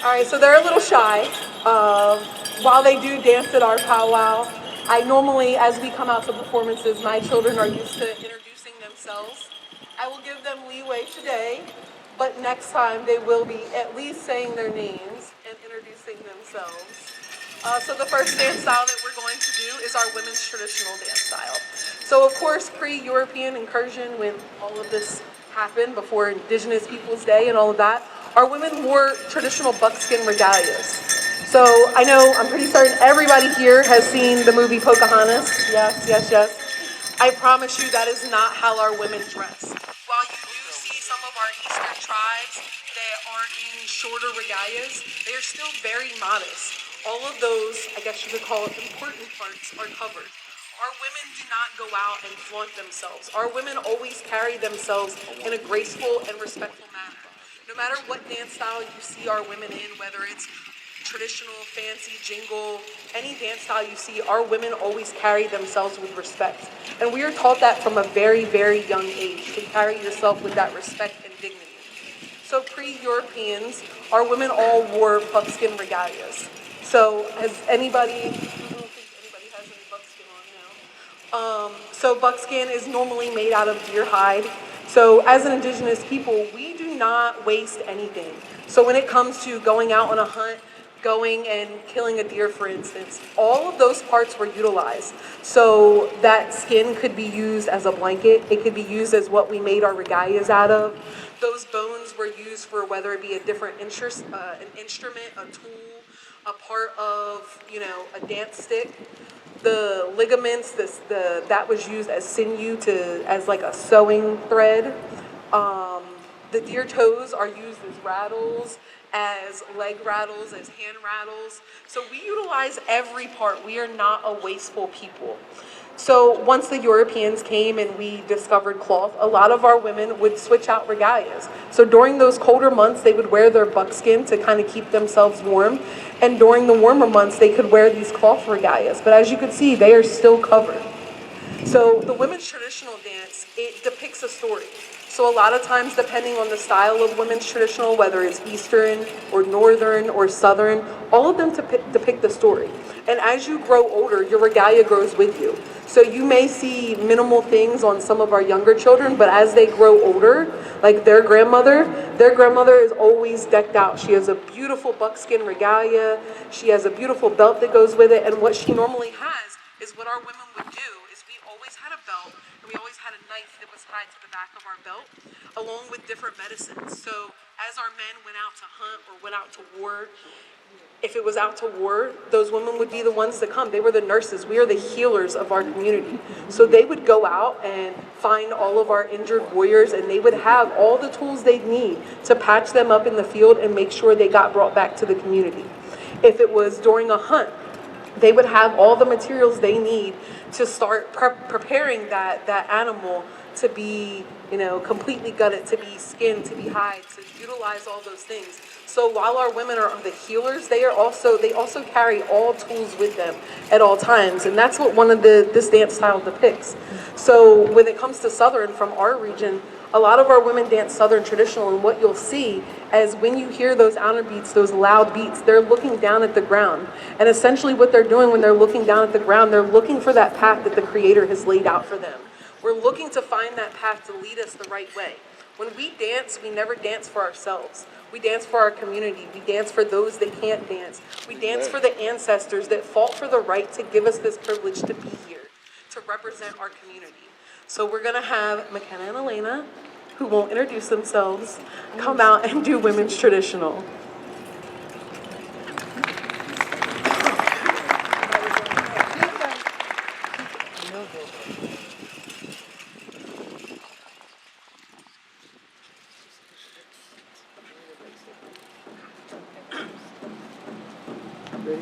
All right, so they're a little shy. While they do dance at our powwow, I normally, as we come out to performances, my children are used to introducing themselves. I will give them leeway today, but next time they will be at least saying their names and introducing themselves. So the first dance style that we're going to do is our women's traditional dance style. So of course, pre-European incursion, when all of this happened before Indigenous Peoples Day and all of that, our women wore traditional buckskin regalias. So I know, I'm pretty certain everybody here has seen the movie Pocahontas. Yes, yes, yes. I promise you that is not how our women dress. While you do see some of our eastern tribes that are in shorter regalias, they are still very modest. All of those, I guess you could call it important parts, are covered. Our women do not go out and flaunt themselves. Our women always carry themselves in a graceful and respectful manner. No matter what dance style you see our women in, whether it's traditional, fancy, jingle, any dance style you see, our women always carry themselves with respect. And we are taught that from a very, very young age, to carry yourself with that respect and dignity. So pre-Europeans, our women all wore buckskin regalias. So has anybody, I don't think anybody has any buckskin on now. So buckskin is normally made out of deer hide. So as an indigenous people, we do not waste anything. So when it comes to going out on a hunt, going and killing a deer, for instance, all of those parts were utilized. So that skin could be used as a blanket. It could be used as what we made our regalias out of. Those bones were used for whether it be a different an instrument, a tool, a part of, a dance stick. The ligaments, that was used as sinew as like a sewing thread. The deer toes are used as rattles, as leg rattles, as hand rattles. So we utilize every part. We are not a wasteful people. So once the Europeans came and we discovered cloth, a lot of our women would switch out regalias. So during those colder months, they would wear their buckskin to kind of keep themselves warm. And during the warmer months, they could wear these cloth regalias. But as you can see, they are still covered. So the women's traditional dance, it depicts a story. So a lot of times, depending on the style of women's traditional, whether it's Eastern or Northern or Southern, all of them depict the story. And as you grow older, your regalia grows with you. So you may see minimal things on some of our younger children, but as they grow older, like their grandmother is always decked out. She has a beautiful buckskin regalia. She has a beautiful belt that goes with it. And what she normally has is what our women would do is we always had a belt and we always had a knife that was tied to the back of our belt along with different medicines. So as our men went out to hunt or went out to war, if it was out to war, those women would be the ones to come. They were the nurses. We are the healers of our community. So they would go out and find all of our injured warriors, and they would have all the tools they'd need to patch them up in the field and make sure they got brought back to the community. If it was during a hunt, they would have all the materials they need to start preparing that animal to be, completely gutted, to be skinned, to be hide, to utilize all those things. So while our women are the healers, they also carry all tools with them at all times, and that's what this dance style depicts. So when it comes to Southern from our region, a lot of our women dance Southern traditional, and what you'll see is when you hear those outer beats, those loud beats, they're looking down at the ground. And essentially what they're doing when they're looking down at the ground, they're looking for that path that the Creator has laid out for them. We're looking to find that path to lead us the right way. When we dance, we never dance for ourselves. We dance for our community. We dance for those that can't dance. We dance for the ancestors that fought for the right to give us this privilege to be here, to represent our community. So we're going to have McKenna and Elena, who won't introduce themselves, come out and do women's traditional. Ready?